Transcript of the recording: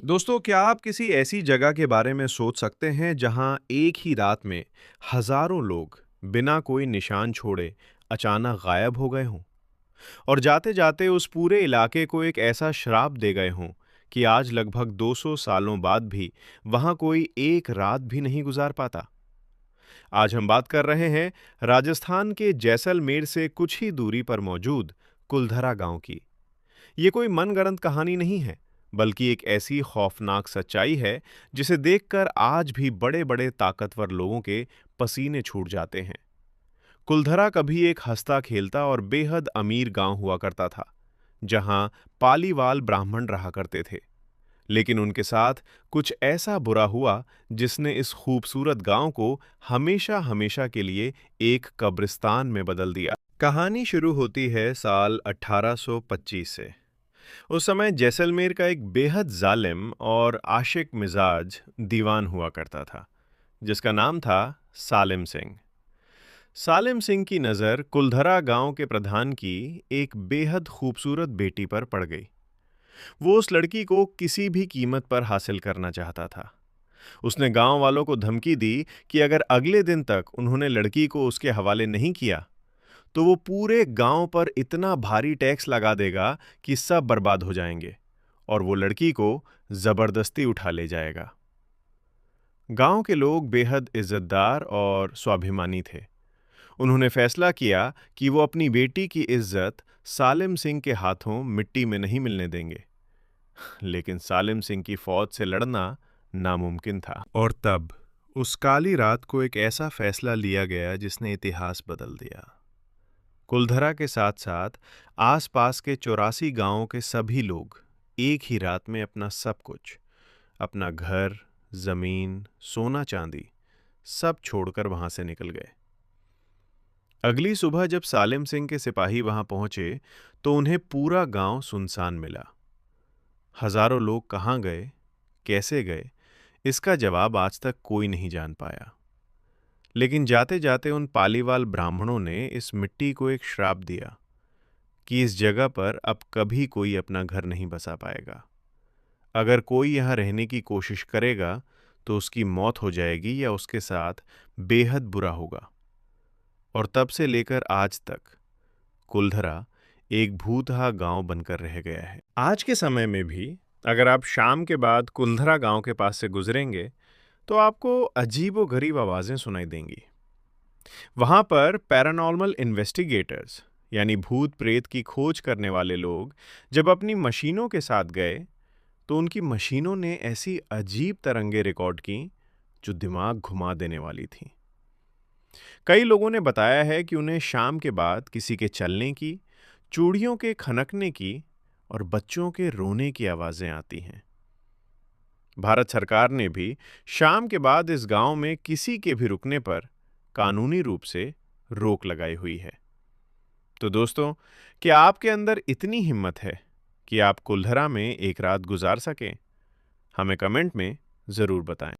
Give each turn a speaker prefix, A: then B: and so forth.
A: दोस्तों, क्या आप किसी ऐसी जगह के बारे में सोच सकते हैं जहां एक ही रात में हजारों लोग बिना कोई निशान छोड़े अचानक गायब हो गए हों और जाते-जाते उस पूरे इलाके को एक ऐसा श्राप दे गए हों कि आज लगभग 200 सालों बाद भी वहां कोई एक रात भी नहीं गुजार पाता? आज हम बात कर रहे हैं राजस्थान के जैसलमेर से कुछ ही दूरी पर मौजूद कुलधरा गांव की। ये कोई मनगढ़ंत कहानी नहीं है, बल्कि एक ऐसी खौफनाक सच्चाई है जिसे देखकर आज भी बड़े-बड़े ताकतवर लोगों के पसीने छूट जाते हैं। कुलधरा कभी एक हंसता-खेलता और बेहद अमीर गांव हुआ करता था, जहां पालीवाल ब्राह्मण रहा करते थे। लेकिन उनके साथ कुछ ऐसा बुरा हुआ जिसने इस खूबसूरत गांव को हमेशा-हमेशा के लिए एक कब्रिस्तान में बदल दिया। कहानी शुरू होती है साल 1825 से। उस समय जैसलमेर का एक बेहद जालिम और आशिक मिजाज दीवान हुआ करता था, जिसका नाम था सालिम सिंह। सालिम सिंह की नज़र कुलधरा गांव के प्रधान की एक बेहद खूबसूरत बेटी पर पड़ गई। वो उस लड़की को किसी भी कीमत पर हासिल करना चाहता था। उसने गांव वालों को धमकी दी कि अगर अगले दिन तक उन्होंने लड़की को उसके हवाले नहीं किया, तो वो पूरे गांव पर इतना भारी टैक्स लगा देगा कि सब बर्बाद हो जाएंगे और वो लड़की को जबरदस्ती उठा ले जाएगा। गांव के लोग बेहद इज्जतदार और स्वाभिमानी थे। उन्होंने फैसला किया कि वो अपनी बेटी की इज्जत सालिम सिंह के हाथों मिट्टी में नहीं मिलने देंगे। लेकिन सालिम सिंह की फौज से लड़ना नामुमकिन था। और तब उस काली रात को एक ऐसा फैसला लिया गया जिसने इतिहास बदल दिया। कुलधरा के साथ साथ आसपास के 84 गांवों के सभी लोग एक ही रात में अपना सब कुछ, अपना घर, जमीन, सोना चांदी, सब छोड़कर वहां से निकल गए। अगली सुबह जब सालिम सिंह के सिपाही वहां पहुंचे, तो उन्हें पूरा गांव सुनसान मिला। हजारों लोग कहां गए, कैसे गए, इसका जवाब आज तक कोई नहीं जान पाया। लेकिन जाते जाते उन पालीवाल ब्राह्मणों ने इस मिट्टी को एक श्राप दिया कि इस जगह पर अब कभी कोई अपना घर नहीं बसा पाएगा। अगर कोई यहाँ रहने की कोशिश करेगा तो उसकी मौत हो जाएगी या उसके साथ बेहद बुरा होगा। और तब से लेकर आज तक कुलधरा एक भूतहा गांव बनकर रह गया है। आज के समय में भी अगर आप शाम के बाद कुलधरा गांव के पास से गुजरेंगे, तो आपको अजीबो-गरीब आवाजें सुनाई देंगी। वहां पर पैरानॉर्मल इन्वेस्टिगेटर्स यानी भूत प्रेत की खोज करने वाले लोग जब अपनी मशीनों के साथ गए, तो उनकी मशीनों ने ऐसी अजीब तरंगें रिकॉर्ड की जो दिमाग घुमा देने वाली थी। कई लोगों ने बताया है कि उन्हें शाम के बाद किसी के चलने की, चूड़ियों के खनकने की और बच्चों के रोने की आवाजें आती हैं। भारत सरकार ने भी शाम के बाद इस गांव में किसी के भी रुकने पर कानूनी रूप से रोक लगाई हुई है। तो दोस्तों, क्या आपके अंदर इतनी हिम्मत है कि आप कुलधरा में एक रात गुजार सकें? हमें कमेंट में जरूर बताएं।